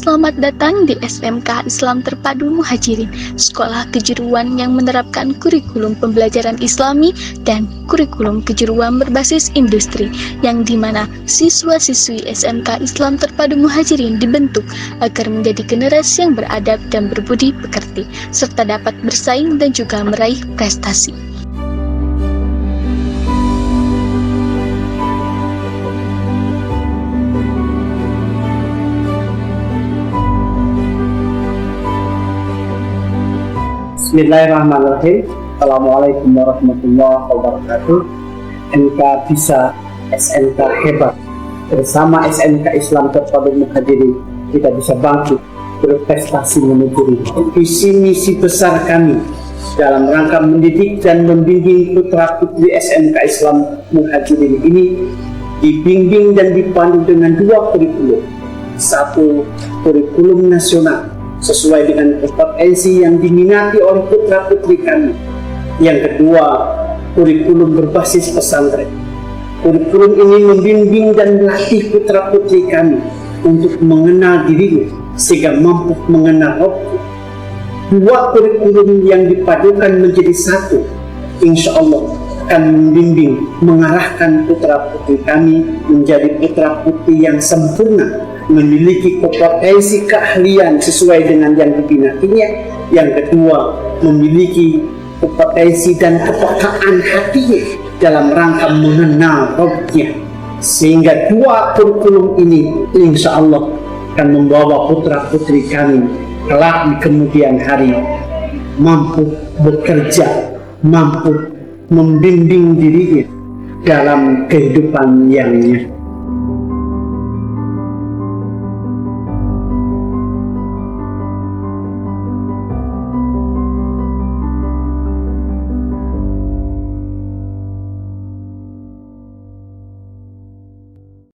Selamat datang di SMK Islam Terpadu Muhajirin, sekolah kejuruan yang menerapkan kurikulum pembelajaran Islami dan kurikulum kejuruan berbasis industri, yang dimana siswa-siswi SMK Islam Terpadu Muhajirin dibentuk agar menjadi generasi yang beradab dan berbudi pekerti, serta dapat bersaing dan juga meraih prestasi. Bismillahirrahmanirrahim. Assalamualaikum warahmatullahi wabarakatuh. MK bisa, SMK hebat. Bersama SMK Islam Terpadu Muhajirin, kita bisa bangkit berprestasi menuju visi misi besar kami dalam rangka mendidik dan membimbing putra putri SMK Islam Muhajirin ini dibimbing dan dipandu dengan dua kurikulum. Satu, kurikulum nasional sesuai dengan kompetensi yang diminati oleh putra-putri kami. Yang kedua, kurikulum berbasis pesantren. Kurikulum ini membimbing dan melatih putra-putri kami untuk mengenal dirinya sehingga mampu mengenal Rabb. Dua kurikulum yang dipadukan menjadi satu, insya Allah akan membimbing, mengarahkan putra-putri kami menjadi putra-putri yang sempurna, memiliki kompetensi keahlian sesuai dengan yang dibinatinya. Yang kedua, memiliki kompetensi dan kepekaan hatinya dalam rangka mengenal Rabb-nya. Sehingga dua kurikulum ini insya Allah akan membawa putra-putri kami kelak di kemudian hari mampu bekerja, mampu membimbing dirinya dalam kehidupan yang nyata.